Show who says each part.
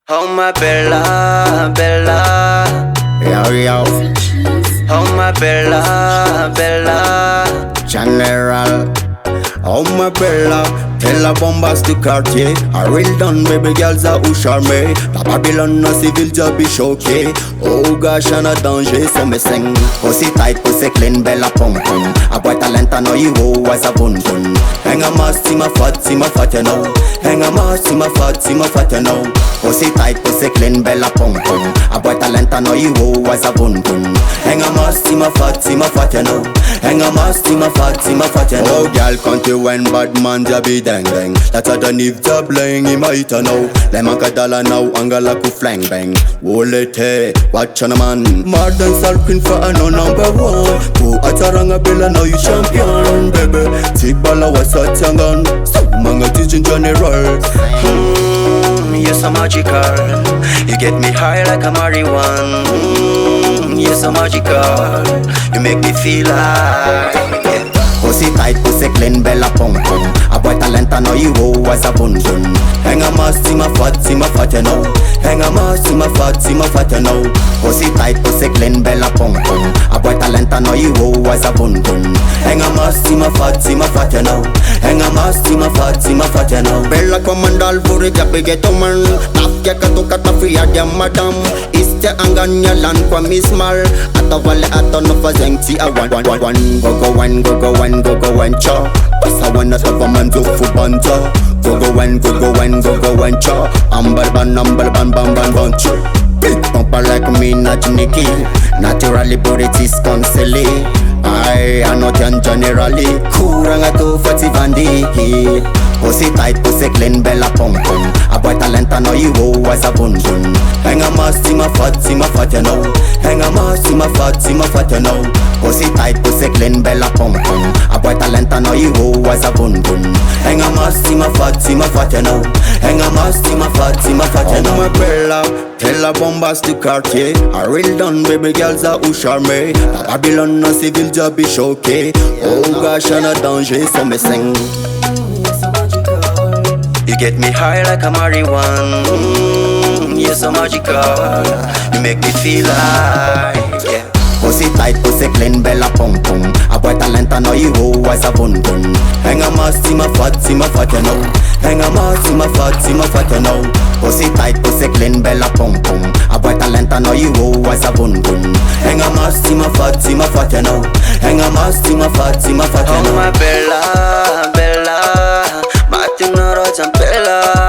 Speaker 1: Oh my Bella, Bella.
Speaker 2: Yo.
Speaker 1: Oh my Bella, Bella.
Speaker 2: JAHNERAL. Oh my Bella, tell la bombastic quartier. A real done baby girls are who charme. La Babylon no civil job be choqué. Oh gosh, and a danger so me sing. Pussy tight, pussy clean, bella pum pum. A boy talent I know you was a bun bun. Hang a mass, see my fat, you know. Hang a mass, see my fat, you know. Pussy tight, pussy clean, bella pum pum. A boy talent I know you was a bun bun. Hang a mass, see my fat, you know. Hang a mass, see my fat, you know. Oh girl, country when bad man be dang dang. That's a done if the bling he might know. Lemon kadala now, angala ku flang bang. Wolete, watch on a man. More than sulking for a no number one. Go at a ranga bella now you champion, baby. Take balla was a tangan. So manga teaching JAHNERAL.
Speaker 1: You're so magical. You get me high like a marijuana. You're so magical. You make me feel like, yeah.
Speaker 2: Pussy tight, pussy clean, bella pum pum. A boy talent I know you was a bun bun. Hang a mass, see my fat, you know. Hang a mass, see my fat, you know. Pussy tight, pussy clean, bella pum pum. A boy talent I know you was a bun bun. Hang a mass, see my fat, you know. Hang a mass, see my fat, you know. Bella commandal for it, get a man. Afya katuka tafia dia madam. Iste anganya lan kwa mismal. Atavale atono fa zengti a one go one cha. Pasa wana tava manzo fu banta. Go one cha. Ambal ban cha. Big pumper like me not Nicky. Naturally but it is constantly. I not generally. Kuranga to fati bandi. Pussy tight, pussy clean, bella pum pum. A boy talent I know you was a bun bun. Hang a mass, see my fat, you know. Hang a mass, see my fat, you know. Pussy tight, pussy clean, bella pum pum. A boy talent I know you was a bun bun. Hang a mass, see my fat, you know. Hang a mass, see my fat, you know. Oh my Bella, tell la bombastic quartier. A real done baby girls are who charme. La Babylon no civil job be choqué. Oh gosh, and a danger so me sing.
Speaker 1: You get me high like a marijuana. You're so magical. You make me feel like, yeah.
Speaker 2: Pussy tight, pussy clean, bella pum pum. A boy talent I know you was a bun bun. Hang a mass, see my fat, you know. Hang a mass, see my fat, you know. Pussy tight, pussy clean, bella pum pum. A boy talent I know you was a bun bun. Hang a mass, see my fat, you know. Hang a mass, see my fat, you know.
Speaker 1: Oh my Bella, Bella. Mating na road sa Bella.